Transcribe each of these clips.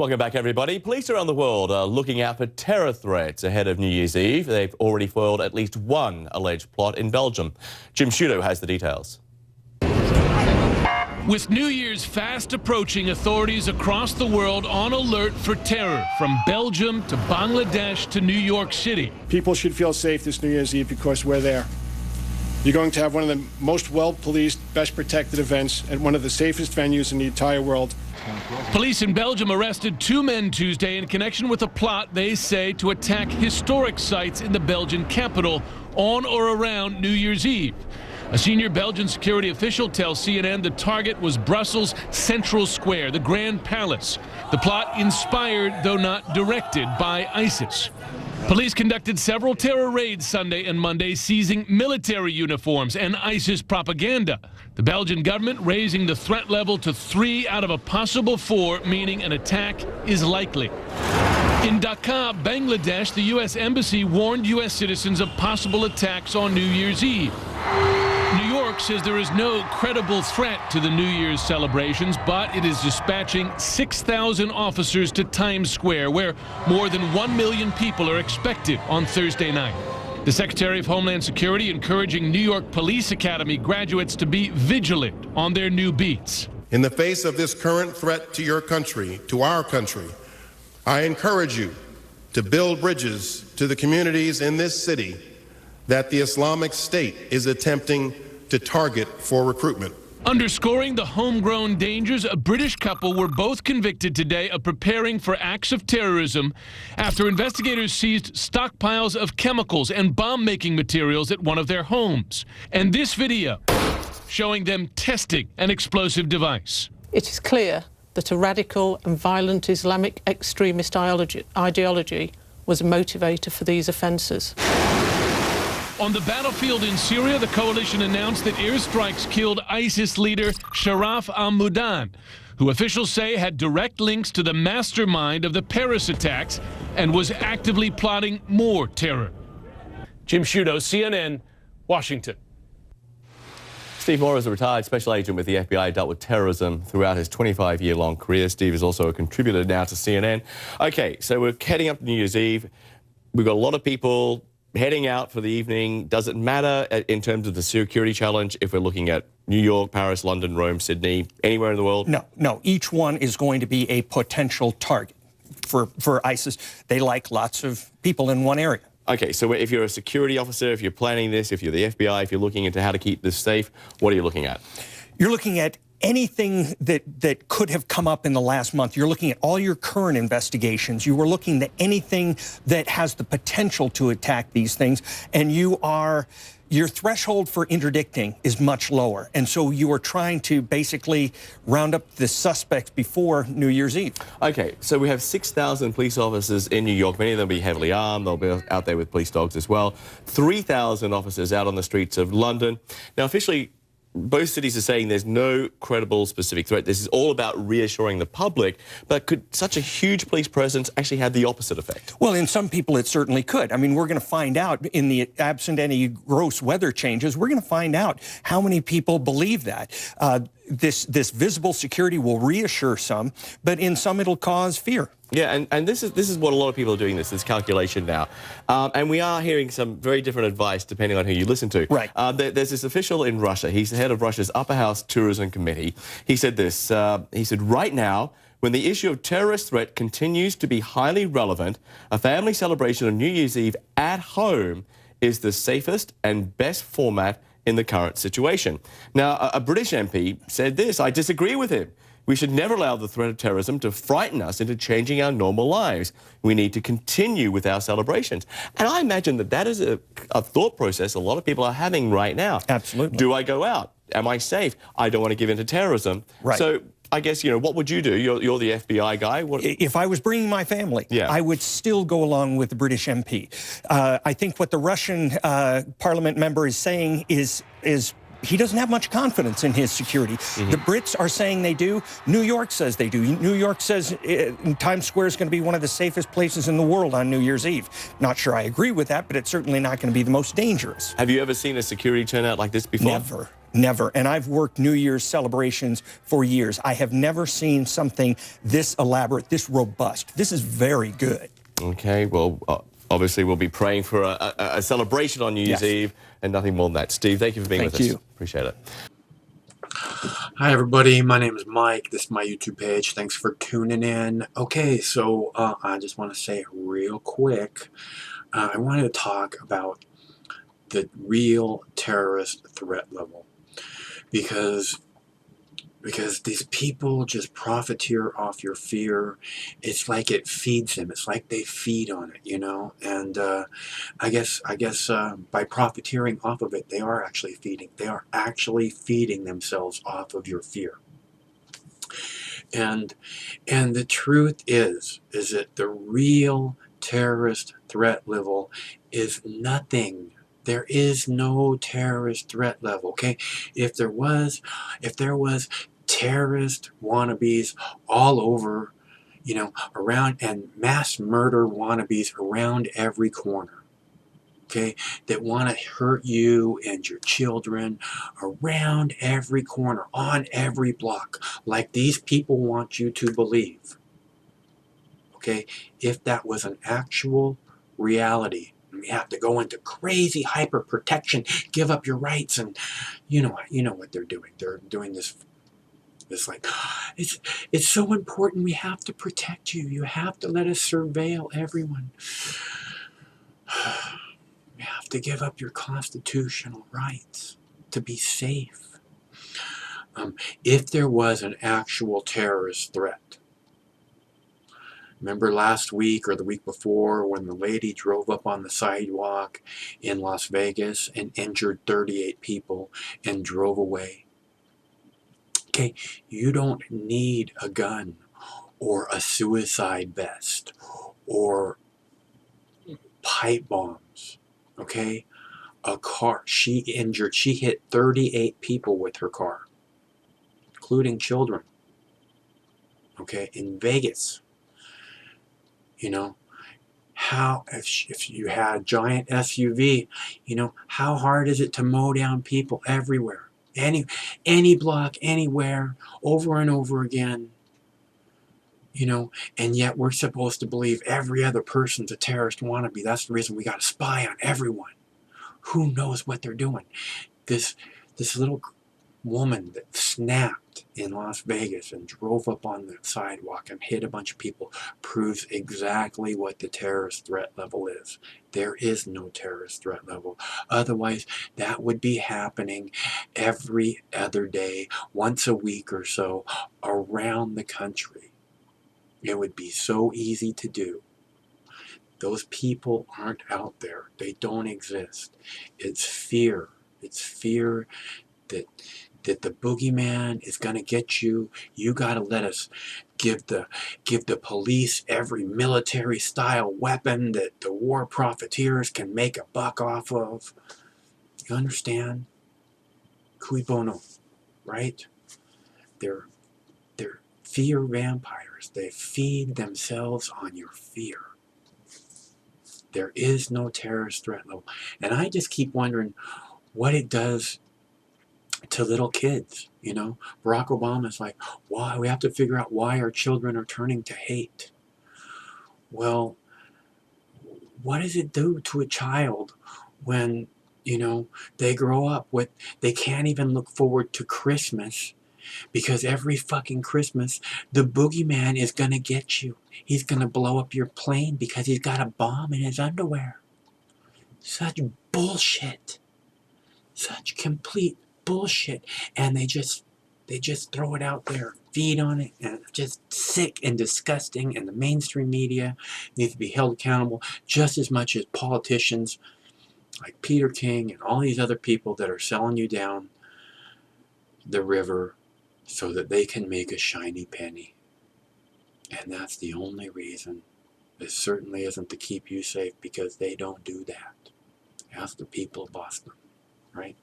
Welcome back, everybody. Police around the world are looking out for terror threats ahead of New Year's Eve. They've already foiled at least one alleged plot in Belgium. Jim Shudo has the details. With New Year's fast approaching, authorities across the world on alert for terror, from Belgium to Bangladesh to New York City. People should feel safe this New Year's Eve because we're there. You're going to have one of the most well-policed, best-protected events at one of the safest venues in the entire world. Police in Belgium arrested 2 men Tuesday in connection with a plot they say to attack historic sites in the Belgian capital on or around New Year's Eve. A senior Belgian security official tells CNN the target was Brussels' Central Square, the Grand Palace. The plot inspired, though not directed, by ISIS. Police conducted several terror raids Sunday and Monday, seizing military uniforms and ISIS propaganda. The Belgian government raising the threat level to 3 out of a possible 4, meaning an attack is likely. In Dhaka, Bangladesh, the U.S. Embassy warned U.S. citizens of possible attacks on New Year's Eve. New York says there is no credible threat to the New Year's celebrations, but it is dispatching 6,000 officers to Times Square, where more than 1 million people are expected on Thursday night. The Secretary of Homeland Security encouraging New York Police Academy graduates to be vigilant on their new beats. In the face of this current threat to your country, to our country, I encourage you to build bridges to the communities in this city that the Islamic State is attempting to target for recruitment. Underscoring the homegrown dangers, a British couple were both convicted today of preparing for acts of terrorism after investigators seized stockpiles of chemicals and bomb-making materials at one of their homes. And this video showing them testing an explosive device. It is clear that a radical and violent Islamic extremist ideology was a motivator for these offences. On the battlefield in Syria, the coalition announced that airstrikes killed ISIS leader Sharaf al-Mudan, who officials say had direct links to the mastermind of the Paris attacks and was actively plotting more terror. Jim Shudo, CNN, Washington. Steve Moore is a retired special agent with the FBI, dealt with terrorism throughout his 25-year-long career. Steve is also a contributor now to CNN. Okay, so we're heading up to New Year's Eve. We've got a lot of people heading out for the evening. Does it matter in terms of the security challenge if we're looking at New York, Paris, London, Rome, Sydney, anywhere in the world? No. Each one is going to be a potential target for ISIS. They like lots of people in one area. Okay, so if you're a security officer, if you're planning this, if you're the FBI, if you're looking into how to keep this safe, what are you looking at? You're looking at anything that could have come up in the last month. You're looking at all your current investigations. You were looking at anything that has the potential to attack these things, and your threshold for interdicting is much lower. And so you are trying to basically round up the suspects before New Year's Eve. Okay, so we have 6,000 police officers in New York. Many of them will be heavily armed. They'll be out there with police dogs as well. 3,000 officers out on the streets of London. Now, officially, both cities are saying there's no credible specific threat. This is all about reassuring the public. But could such a huge police presence actually have the opposite effect? Well, in some people, it certainly could. I mean, we're going to find out, in the absent any gross weather changes, we're going to find out how many people believe that. This visible security will reassure some, but in some it'll cause fear. Yeah, and this is what a lot of people are doing, this calculation now. And we are hearing some very different advice depending on who you listen to. Right. There's this official in Russia. He's the head of Russia's Upper House Tourism Committee. He said this. He said, right now, when the issue of terrorist threat continues to be highly relevant, a family celebration of New Year's Eve at home is the safest and best format in the current situation. Now, a British MP said this. I disagree with him. We should never allow the threat of terrorism to frighten us into changing our normal lives. We need to continue with our celebrations. And I imagine that is a thought process a lot of people are having right now. Absolutely. Do I go out? Am I safe? I don't want to give in to terrorism. Right. So I guess, what would you do? You're the FBI guy. If I was bringing my family, I would still go along with the British MP. I think what the Russian parliament member is saying is he doesn't have much confidence in his security. The Brits are saying they do. New York says they do. New York says Times Square is going to be one of the safest places in the world on New Year's Eve. Not sure I agree with that, but it's certainly not going to be the most dangerous. Have you ever seen a security turnout like this before? Never. Never. And I've worked New Year's celebrations for years. I have never seen something this elaborate, this robust. This is very good. Okay, well, obviously we'll be praying for a celebration on New Year's Eve and nothing more than that. Steve, thank you for being with us. Appreciate it. Hi, everybody. My name is Mike. This is my YouTube page. Thanks for tuning in. Okay, so I just want to say real quick, I wanted to talk about the real terrorist threat level, because these people just profiteer off your fear. It's like it feeds them. It's like they feed on it, you know. And I guess by profiteering off of it, they are actually feeding. They are actually feeding themselves off of your fear. And the truth is that the real terrorist threat level is nothing. There is no terrorist threat level, okay? If there was terrorist wannabes all over, you know, around, and mass murder wannabes around every corner, okay, that want to hurt you and your children around every corner, on every block, like these people want you to believe, okay? If that was an actual reality, we have to go into crazy hyper protection, give up your rights, and you know what they're doing. They're doing this like, it's so important, we have to protect you. You have to let us surveil everyone. You have to give up your constitutional rights to be safe. If there was an actual terrorist threat, remember last week or the week before when the lady drove up on the sidewalk in Las Vegas and injured 38 people and drove away? Okay, you don't need a gun or a suicide vest or pipe bombs, okay? A car, she hit 38 people with her car, including children, okay, in Vegas. You know, how, if you had a giant SUV, you know, how hard is it to mow down people everywhere? Any block, anywhere, over and over again, you know, and yet we're supposed to believe every other person's a terrorist wannabe. That's the reason we got to spy on everyone. Who knows what they're doing? This little woman that snapped in Las Vegas and drove up on the sidewalk and hit a bunch of people proves exactly what the terrorist threat level is. There is no terrorist threat level. Otherwise, that would be happening every other day, once a week or so, around the country. It would be so easy to do. Those people aren't out there. They don't exist. It's fear. It's fear that the boogeyman is going to get you. You got to let us give the police every military style weapon that the war profiteers can make a buck off of. You understand? Cui bono, right? They're fear vampires. They feed themselves on your fear. There is no terrorist threat level. And I just keep wondering what it does to little kids, you know. Barack Obama's like, why? We have to figure out why our children are turning to hate. Well, what does it do to a child when, you know, they grow up with, they can't even look forward to Christmas because every fucking Christmas, the boogeyman is going to get you. He's going to blow up your plane because he's got a bomb in his underwear. Such bullshit. Such complete bullshit. And they just throw it out there, feed on it, and it's just sick and disgusting. And the mainstream media needs to be held accountable just as much as politicians like Peter King and all these other people that are selling you down the river so that they can make a shiny penny. And that's the only reason. It certainly isn't to keep you safe, because they don't do that. Ask the people of Boston, right?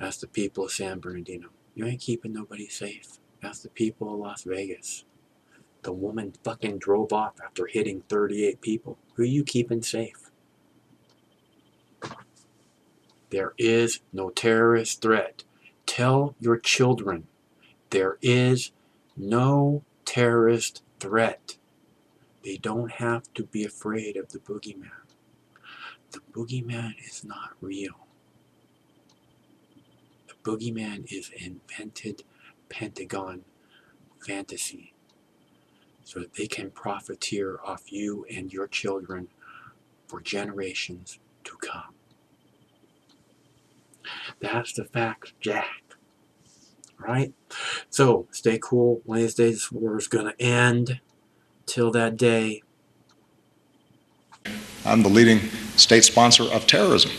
Ask the people of San Bernardino. You ain't keeping nobody safe. Ask the people of Las Vegas. The woman fucking drove off after hitting 38 people. Who are you keeping safe? There is no terrorist threat. Tell your children there is no terrorist threat. They don't have to be afraid of the boogeyman. The boogeyman is not real. The boogeyman is invented Pentagon fantasy so that they can profiteer off you and your children for generations to come. That's the facts, Jack. Right? So, stay cool. Wednesday's war is going to end. Till that day. I'm the leading state sponsor of terrorism.